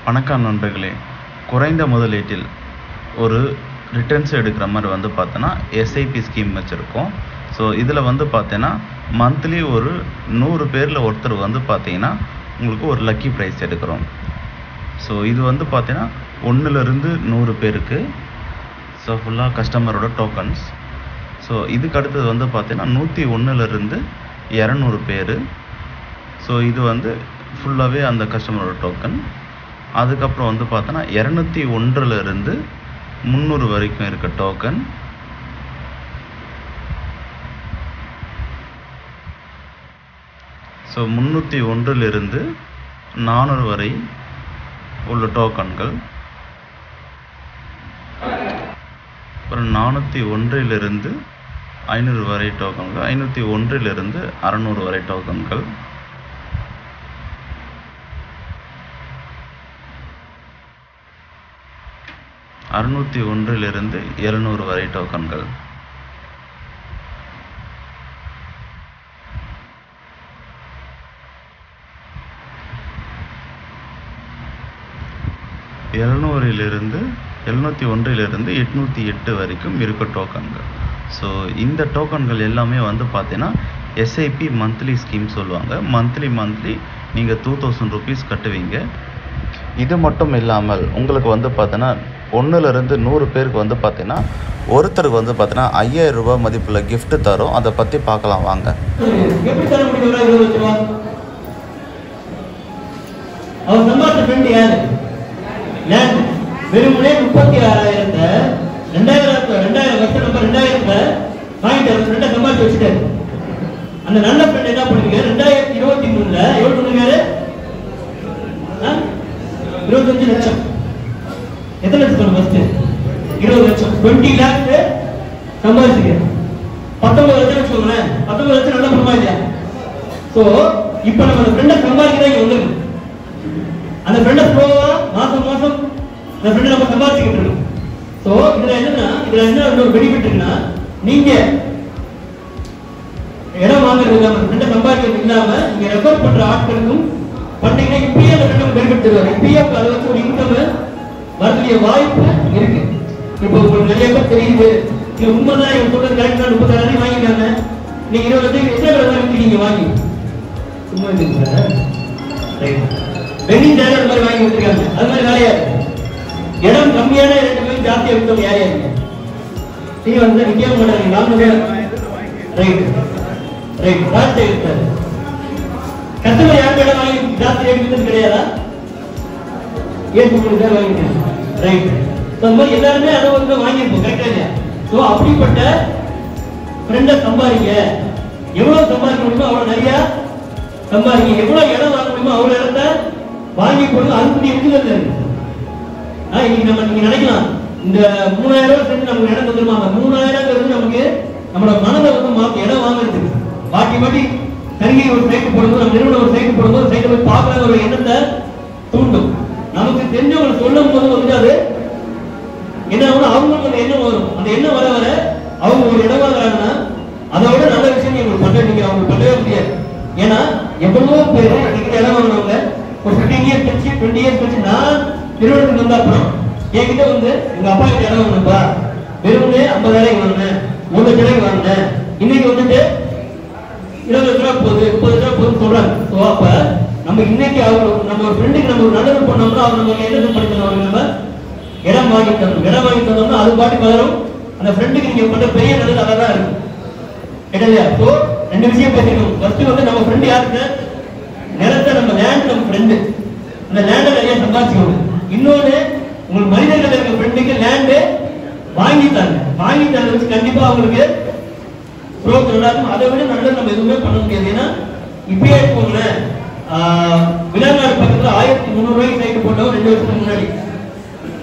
வணக்கம் நண்பர்களே. குறைந்த முதலீட்டில் ஒரு ரிட்டர்ன்ஸ் எடுக்கிற மாதிரி வந்து பார்த்தோன்னா எஸ்ஐபி ஸ்கீம் வச்சுருக்கோம். ஸோ இதில் வந்து பார்த்தீங்கன்னா மந்த்லி ஒரு 100 பேரில் ஒருத்தர் வந்து பார்த்தீங்கன்னா உங்களுக்கு ஒரு லக்கி ப்ரைஸ் எடுக்கிறோம். ஸோ இது வந்து பார்த்தீங்கன்னா 1லேருந்து 100 பேருக்கு. ஸோ ஃபுல்லாக கஸ்டமரோட டோக்கன்ஸ். ஸோ இதுக்கு அடுத்தது வந்து பார்த்தீங்கன்னா 101லேருந்து 200 பேர். ஸோ இது வந்து ஃபுல்லாகவே அந்த கஸ்டமரோட டோக்கன். அதுக்கப்புறம் வந்து பார்த்தோன்னா 201லேருந்து 300 வரைக்கும் இருக்க டோக்கன். ஸோ 301லேருந்து 400 வரை உள்ள டோக்கன்கள். அப்புறம் 401லேருந்து 500 வரை டோக்கன்கள். 501லேருந்து 600 வரை டோக்கன்கள். 601லேருந்து 700 வரை டோக்கன்கள். லிருந்து 808 வரைக்கும் இருக்க டோக்கன்கள். ஸோ இந்த டோக்கன்கள் எல்லாமே வந்து பார்த்தீங்கன்னா எஸ்ஐபி மந்த்லி ஸ்கீம் சொல்லுவாங்க. மந்த்லி நீங்கள் 2000 ருபீஸ் கட்டுவீங்க. இது மட்டும் இல்லாமல் உங்களுக்கு வந்து பார்த்தீங்கன்னா 1லேருந்து 100 பேருக்கு வந்து பார்த்தீங்கன்னா ஒருத்தருக்கு வந்து பார்த்தீங்கன்னா 5000 ரூபாய் மதிப்புள்ள கிஃப்ட் தரும். அதை பற்றி பார்க்கலாம் வாங்க. எப்படி தர முடியும்? 20 லட்சம் ரூபாய் அவர் சம்பாதிச்ச ஃப்ரெண்ட் யாரு? லேண்ட் வெறுமனே 36,000 2000 வருஷம் நம்பர் 2000 வாங்கிட்டு அவர் ஃப்ரெண்டை சம்பாதிச்சு வச்சுட்டாரு. அந்த நல்ல ஃப்ரெண்ட் என்ன பண்ணுவீங்க? 2023ல எவ்வளவு பண்ணுவாரு? 25 லட்சம். எத்தனை லட்சம் சொல்லுங்க? ஃபர்ஸ்ட் 20 லட்சம். 20 lakhs சம்பாதிச்சுங்க. 19 லட்சம் வச்சுக்கோங்களேன். 19 லட்சம் நல்ல பணமா இல்லையா? சோ இப்போ நம்ம அந்த ஃப்ரெண்டை சம்பாதிக்கிறதா வந்துருக்கு. அந்த ஃப்ரெண்டை ஸ்லோவா மாசம் அந்த ஃப்ரெண்டை நம்ம சம்பாதிச்சுக்கிட்டு இருக்கோம். சோ இதுல என்ன ஒரு பெனிஃபிட் இருக்குன்னா, நீங்க இடம் வாங்குறது இல்லாம ஃப்ரெண்டை சம்பாதிக்கிறது இல்லாம நீங்க ரெஃபர் பண்ற ஆட்களுக்கும் பண்ணீங்கன்னா இப்பயே அந்த ஃப்ரெண்டுக்கு பெனிஃபிட் தருவாங்க. இப்பயே அதை வச்சு ஒரு இன்கம் வரக்கூடிய வாய்ப்பு இருக்கு. இப்போ உங்களுக்கு நிறைய பேர் தெரியுது, இது உண்மைதான், இவங்க சொல்றது கரெக்டா 36,000 வாங்கிட்டாங்க. நீங்க 20 லட்சம் எத்தனை விற்கிறீங்க வாங்கி? சும்மா வெள்ளி சேனல் மாதிரி வாங்கி வச்சிருக்காங்க. அது மாதிரி வேலையா இருக்கு. இடம் கம்மியான இடத்துக்கு ஜாஸ்தியா விற்கும். யாரையா இருக்கு? நீங்க வந்து நிச்சயம் மாட்டாங்க. நாம ரைட் ஜாஸ்தி இருக்காது. கஸ்டமர் யார் இடம் வாங்கி ஜாஸ்தி எடுக்கிறது கிடையாதா? வாங்கிருக்கோம். ரைட். எல்லாருமே அனுபவத்தை வாங்கியிருப்போம். கரெக்டா இல்லையா? சோ அப்படிப்பட்ட ஃப்ரெண்டை சம்பாதிங்க. எவ்வளவு சம்பாதிக்க முடியுமோ அவ்வளவு நிறைய சம்பாதிங்க. எவ்வளவு இடம் வாங்க முடியுமோ அவ்வளவு இடத்தை வாங்கி போடுங்க. அதுக்கு இருக்குதுல்ல. இன்னைக்கு நீங்க நினைக்கலாம் இந்த 3000 ரூபாய் செஞ்சு நமக்கு இடம் வந்துருமாங்க. 3000 நமக்கு நம்மளோட மனதை வந்து மாத்தி இடம் வாங்குறதுக்கு மாட்டி தனியை ஒரு சைக்கிள் போடும்போது, நம்ம நிறுவனம் ஒரு சைக்கிள் போடும்போது சைக்கிள் போய் பார்க்கற ஒரு எண்ணத்தை தூண்டும். நமக்கு தெரிஞ்சவங்க சொல்லும் போது வந்து அது என்ன ஆகும்? அவங்களுக்கு அந்த எண்ணம் வரும். அந்த எண்ணம் வர அவங்க ஒரு இடம் வாங்குறாங்கன்னா அதோட நல்ல விஷயம் நீங்க நீங்க அவங்க பண்ணவே முடியாது. ஏன்னா எவ்வளவோ பேர் இன்னைக்கு இடம் வாங்கினவங்க ஒரு 15 இயர்ஸ் கழிச்சு 20 இயர்ஸ் கழிச்சு நான் நிறுவனத்துக்கு வந்த அப்புறம் என்கிட்ட வந்து எங்க அப்பா கிட்ட இடம் வாங்கினப்பா வெறுமனே 50,000 வாங்கினேன், 1 லட்சம் வாங்கினேன், இன்னைக்கு வந்துட்டு 20 லட்ச ரூபாய் போகுது, 30 லட்ச ரூபாய் போகுதுன்னு சொல்றாங்க. ஸோ அப்ப நம்ம இன்னைக்கு நம்ம ஒரு ஃப்ரெண்டுக்கு நம்ம ஒரு நல்லது பண்ணோம்னா அவர் நமக்கு என்ன பண்ணிக்கணும்? அவருக்கு நம்ம இடம் வாங்கி தந்தோம்னா அது பாட்டு வளரும். அந்த ஃப்ரெண்டுக்கு நீங்க பண்ற பெரிய நல்லது அதான் இருக்கும். இல்லையா? ஸோ 2 விஷயம் பேசிக்கணும். ஃபர்ஸ்ட் வந்து நம்ம ஃப்ரெண்டு யாருக்கு? நிலத்தை நம்ம லேண்ட் நம்ம ஃப்ரெண்டு. அந்த லேண்டை நிறைய சம்பாதிச்சுக்கணும். இன்னொன்னு உங்களுக்கு மனிதர்கள் இருக்க ஃப்ரெண்டுக்கு லேண்டு வாங்கி தரது வச்சு கண்டிப்பா அவங்களுக்கு புரோஜனம். அதை விட நல்லது நம்ம எதுவுமே பண்ண முடியாது. ஏன்னா இப்பயே போங்களேன், விநாயகர் பக்கத்துல 1300 ரூபாய்க்கு சைக்கிள் போட்டோம் 2 வருஷத்துக்கு முன்னாடி.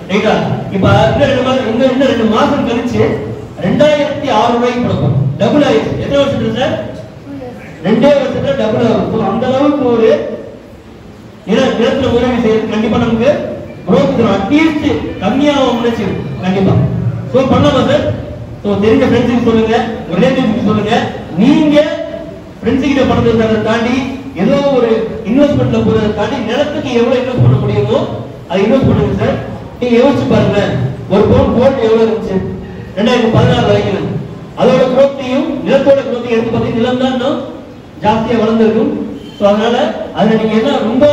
ரைட்டா? இப்ப இன்னும் 2 மாசம் கழிச்சு 2600 ரூபாய்க்கு கொடுப்போம். டபுள் ஆயிடுச்சு. எத்தனை வருஷத்துல சார்? 2 வருஷத்துல டபுள் ஆகும். அந்த அளவுக்கு ஒரு நிலத்துல உதவி செய்யறது கண்டிப்பா நமக்கு புரோஜனம். அட்லீஸ்ட் கம்மியாகும் முயற்சி கண்டிப்பா. சோ பண்ணலாம் சார். சோ தெரிஞ்ச ஃப்ரெண்ட்ஸுக்கு சொல்லுங்க, ரிலேட்டிவ்ஸ்க்கு சொல்லுங்க. நீங்க ஃப்ரெண்ட்ஸ் கிட்ட பணத்தை தாண்டி ஏதோ ஒரு இன்வெஸ்ட்மெண்ட்ல போறதை தாண்டி நிலத்துக்கு எவ்வளவு இன்வெஸ்ட் பண்ண முடியுமோ அதை இன்வெஸ்ட் பண்ணுங்க சார். நீங்க யோசிச்சு பாருங்க, ஒரு பவுன் கோல்டு எவ்வளவு இருந்துச்சு 2016 வரைக்கும். அதோட குரோத்தையும் நிலத்தோட குரோத்தையும் எடுத்து பார்த்தீங்கன்னா நிலம் தான் இன்னும் ஜாஸ்தியா வளர்ந்துருக்கும். ஸோ அதனால அதுல நீங்க என்ன ரொம்ப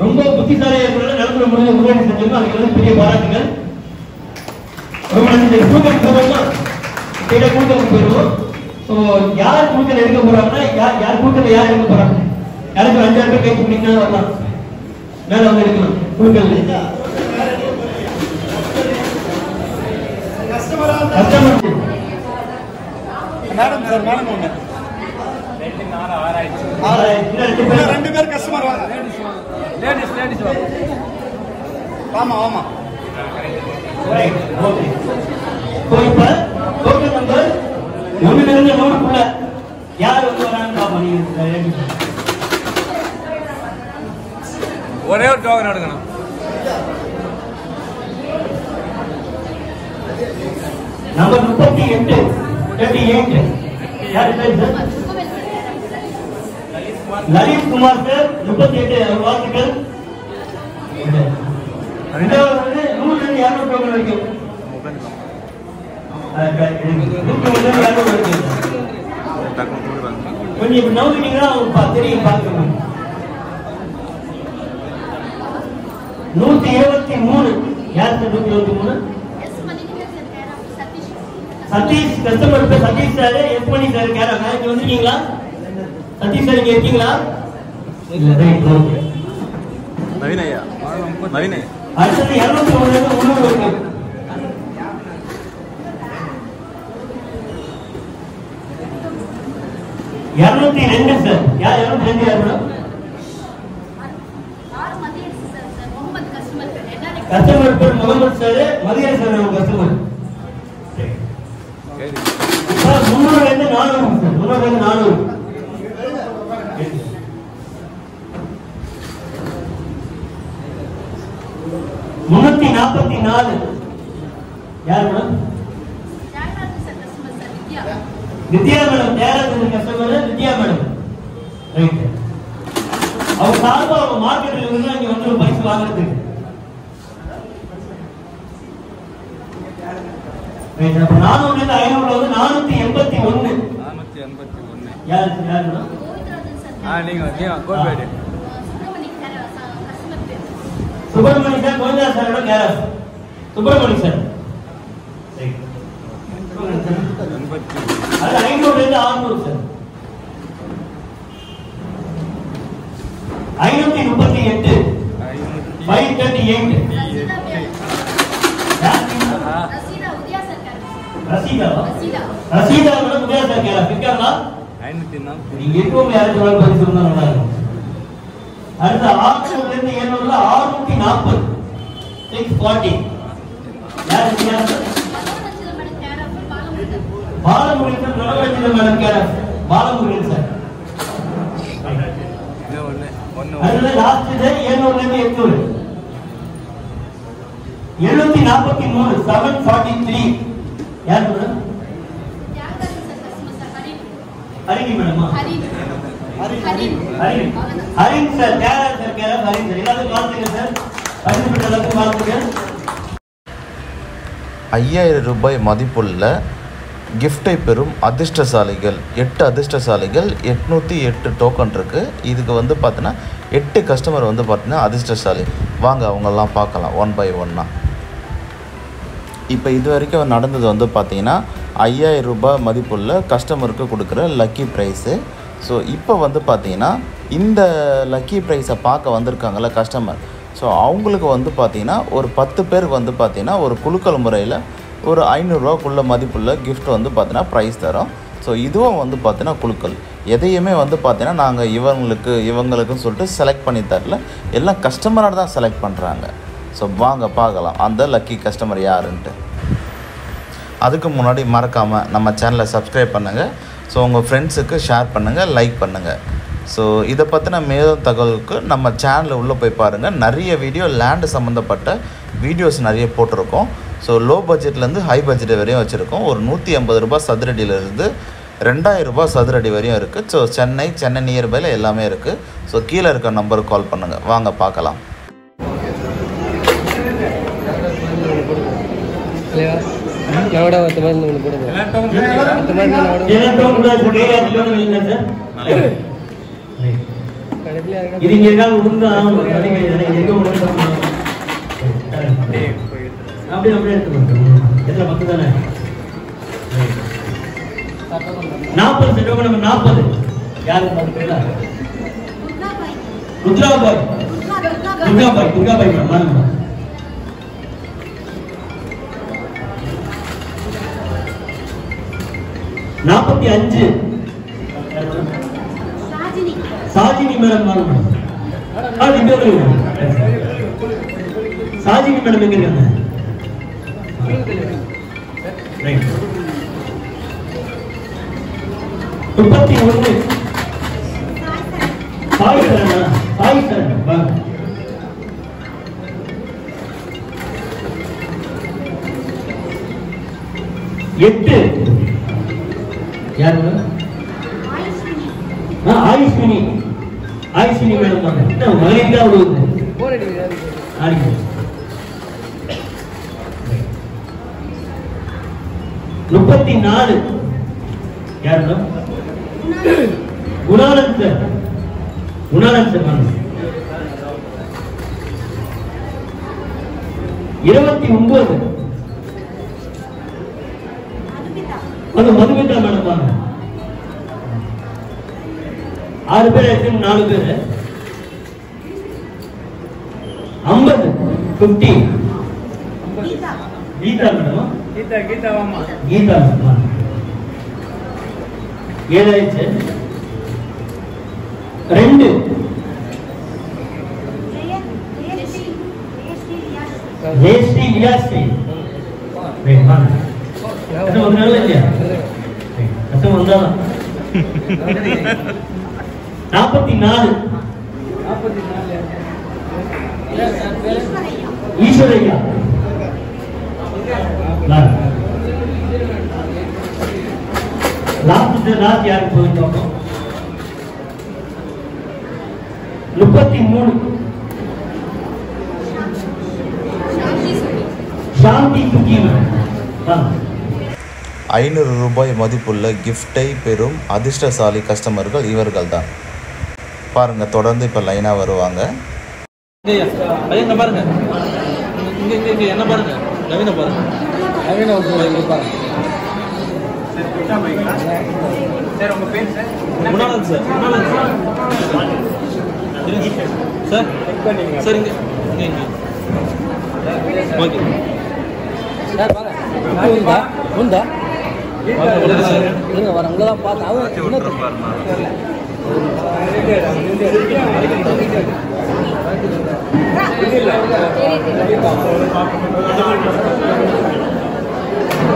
ரொம்ப புத்திசாலியா இருக்கிறனால நிலத்துல முடிஞ்ச முன்னாடி செஞ்சோம். அதுக்கு வந்து பெரிய பாராட்டுகள். ரொம்ப நன்றி. கூட்டல் போறோமா கிட்ட கூட்டல் போயிடுவோம். ஸோ யார் கூட்டல் எடுக்க போறாங்கன்னா யார் கூட்டல் யார் எடுக்க போறாங்க? யாருக்கு 5,000 பேர் கை பண்ணிங்கன்னா வரலாம், மேல வந்து எடுக்கலாம் கூட்டல். மேடம் சார், மேடம் ஒண்ணு 2 பேர் கஸ்டமர் வாங்க. லேடிஸ் வாங்க. ஆமா ஆமா. Right, okay. சோ இப்ப டோக்கன் நம்பர் 1 இருந்து 100 குள்ள யார் வந்து வரான்னு பாப்போம். நீங்க ஒரே ஒரு டோக்கன் எடுக்கணும். நம்பர் 38 யார் சார்? லலித் குமார் சார் 38 வாழ்த்துக்கள். ரெண்டாவது வந்து 100 இருந்து 200 டோக்கன் வரைக்கும். கொஞ்சம் இப்ப நம்பிட்டீங்கன்னா தெரியும் பார்க்கணும். 123 யார் சார்? 123 சதீஷ் கஸ்டமர் பேர். சதீஷ் சார் எஸ் பண்ணி சார் கேரளா இங்க வந்திருக்கீங்களா? சதீஷ் சார் இங்க இருக்கீங்களா? நவீன் ஐயா, நவீன். அடுத்தது 201 இருக்கு. 202 சார். யார் 202 யார் மேடம்? கஸ்டமர் பேர் முகமது சார், மதியம் சார் நம்ம கஸ்டமர். 300 இருந்து 400 சார். 300 இருந்து 400. 344 யார் மேடம்? வித்யா மேடம். தேராஜன் கஸ்டமர் வித்யா மேடம். ரைட். அவங்க சார்பா அவங்க மார்க்கெட்ல இருந்து இங்க வந்து ஒரு பரிசு வாங்குறதுக்கு. ரைட். அப்ப 400 இருந்து 500 வந்து 481. 481. யார் மேடம்? நீங்க கோல்பேட். சுப்பிரமணி சார், கோவிந்தா சாரோட கேரஸ். சுப்பிரமணி சார். ரைட். அது 500 இருந்து 600 sir. 538 538 Rashida madam Udaya sir கேரஸ் இருக்காங்களா? நீங்க எப்பவும் யாருக்கு வேலை பரிசு இருந்தா நல்லா இருக்கும். அடுத்த 600 இருந்து 700 640 640 யார் இருக்காங்க? பாலமுருகன் சார், நடவடிக்கை மேடம் கேரஸ். பாலமுருகன் சார். அதுல லாஸ்ட் இது 700 இருந்து 800 743 743 யார் மேடம்? ஹரிணி மேடமா? ஹரிண் சார் கேரஸ் சார் கேரஸ். ஹரிண் சார் எல்லாரும் வாழ்த்துங்க சார். பரிசுப்பட்ட எல்லாருக்கும் வாழ்த்துங்க. 5000 ரூபாய் மதிப்புள்ள கிஃப்டை பெறும் அதிர்ஷ்டசாலிகள் 8 அதிர்ஷ்டசாலிகள் 808 டோக்கன் இருக்குது. இதுக்கு வந்து பார்த்தீங்கன்னா 8 கஸ்டமர் வந்து பார்த்தீங்கன்னா அதிர்ஷ்டசாலி. வாங்க அவங்கெல்லாம் பார்க்கலாம் ஒன் பை ஒன்னாக. இப்போ இது வரைக்கும் நடந்தது வந்து பார்த்திங்கன்னா 5000 ரூபாய் மதிப்புள்ள கஸ்டமருக்கு கொடுக்குற லக்கி ப்ரைஸு. ஸோ இப்போ வந்து பார்த்திங்கன்னா இந்த லக்கி ப்ரைஸை பார்க்க வந்திருக்காங்கள்ல கஸ்டமர். ஸோ அவங்களுக்கு வந்து பார்த்திங்கன்னா ஒரு 10 பேருக்கு வந்து பார்த்திங்கன்னா ஒரு குலுக்கல் முறையில் ஒரு 500 ரூபாக்குள்ள மதிப்புள்ள கிஃப்ட் வந்து பார்த்தீங்கன்னா ப்ரைஸ் தரோம். ஸோ இதுவும் வந்து பார்த்தீங்கன்னா குலுக்கல். எதையுமே வந்து பார்த்தீங்கன்னா நாங்கள் இவங்களுக்குன்னு சொல்லிட்டு செலக்ட் பண்ணி தரல, எல்லாம் கஸ்டமராக தான் செலக்ட் பண்ணுறாங்க. ஸோ வாங்க பார்க்கலாம் அந்த லக்கி கஸ்டமர் யாருன்ட்டு. அதுக்கு முன்னாடி மறக்காமல் நம்ம சேனலை சப்ஸ்கிரைப் பண்ணுங்கள். ஸோ உங்கள் ஃப்ரெண்ட்ஸுக்கு ஷேர் பண்ணுங்கள், லைக் பண்ணுங்கள். ஸோ இதை பற்றின மேலும் தகவலுக்கு நம்ம சேனலில் உள்ளே போய் பாருங்கள். நிறைய வீடியோ லேண்டு சம்மந்தப்பட்ட வீடியோஸ் நிறைய போட்டிருக்கோம். ஸோ லோ பட்ஜெட்லேருந்து ஹை பட்ஜெட் வரையும் வச்சுருக்கோம். ஒரு 150 ரூபாய் சதுரடியிலேருந்து 2000 ரூபாய் சதுரடி வரையும் இருக்குது. ஸோ சென்னை நியர்பையில் எல்லாமே இருக்குது. ஸோ கீழே இருக்க நம்பருக்கு கால் பண்ணுங்கள். வாங்க பார்க்கலாம். எவ்வளோ பத்து மருந்து ஒன்று கொடுங்க. பத்து மருந்து இது இங்க இருக்காது உண்டு அப்படியே அப்படியே எடுத்துக்கணும். எத்தனை 10 தானே? 40 செட். நம்ம 40 யாரு பாத்துறீங்களா? ருத்ராபாய் மாறுங்க. 45 சாஜினி மேடம் மாறுங்க. சாஜினி மேடம் எங்க இருக்காங்க? ரைட். 31 சாய் சரண் வாங்க. 8 யாரு? ஆயுஷ்மினி மேடம் வாங்க. மகளிர் தான் விடுவது. 34 யாரு? குணானந்த் சார் வாங்க. 29 அது மதுமிதா மேடம் வாங்க. 6 பேர் ஆச்சு, 4 பேர். 50 கீதா மேடம். கீதா வாமா. 7 ஆயிடுச்சு. 2 ஜெயஸ்ரீ வியாஸ்ரீ வாங்க. இல்லையா கஷ்டம் வந்தாலும் 44 ஈஸ்வரையா லாஸ்ட் யாருக்கு போய் பார்ப்போம். 33 சாந்தி சுகீமன். 500 ரூபாய் மதிப்புள்ள கிஃப்டை பெறும் அதிர்ஷ்டசாலி கஸ்டமர்கள் இவர்கள் தான். பாருங்கள், தொடர்ந்து இப்போ லைனாக வருவாங்க. என்ன பாருங்க, இங்கே என்ன பாருங்க, நவீன பாருங்க. சார் உங்கள் பேர் சார்? குணானந்த் சார். சார் சார் இங்கே ஓகே சார் பாருங்க. உண்டா இருங்க வர உங்களெல்லாம் பார்த்தா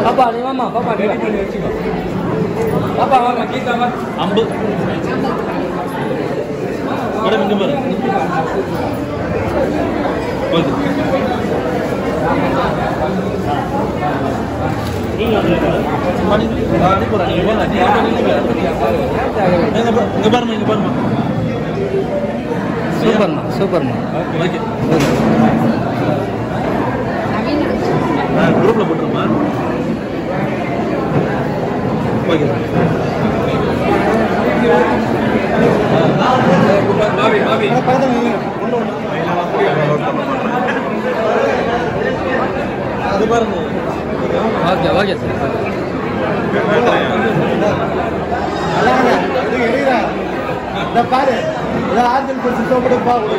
பாப்பா நீ வாமா. பாப்பா ரெடி பண்ணி வச்சுக்கோ. பாப்பா வாமா. கீதாமா அம்பு மேடம் இங்கே பாரு. ஓகே சூப்பர்மா. ஓகே குரூப்ல போட்டுருமா? ஓகே அது பாருங்க. Okay okay sir. பாரு ஆர்ஜன் கொஞ்சம் சோப்படு பாருங்க.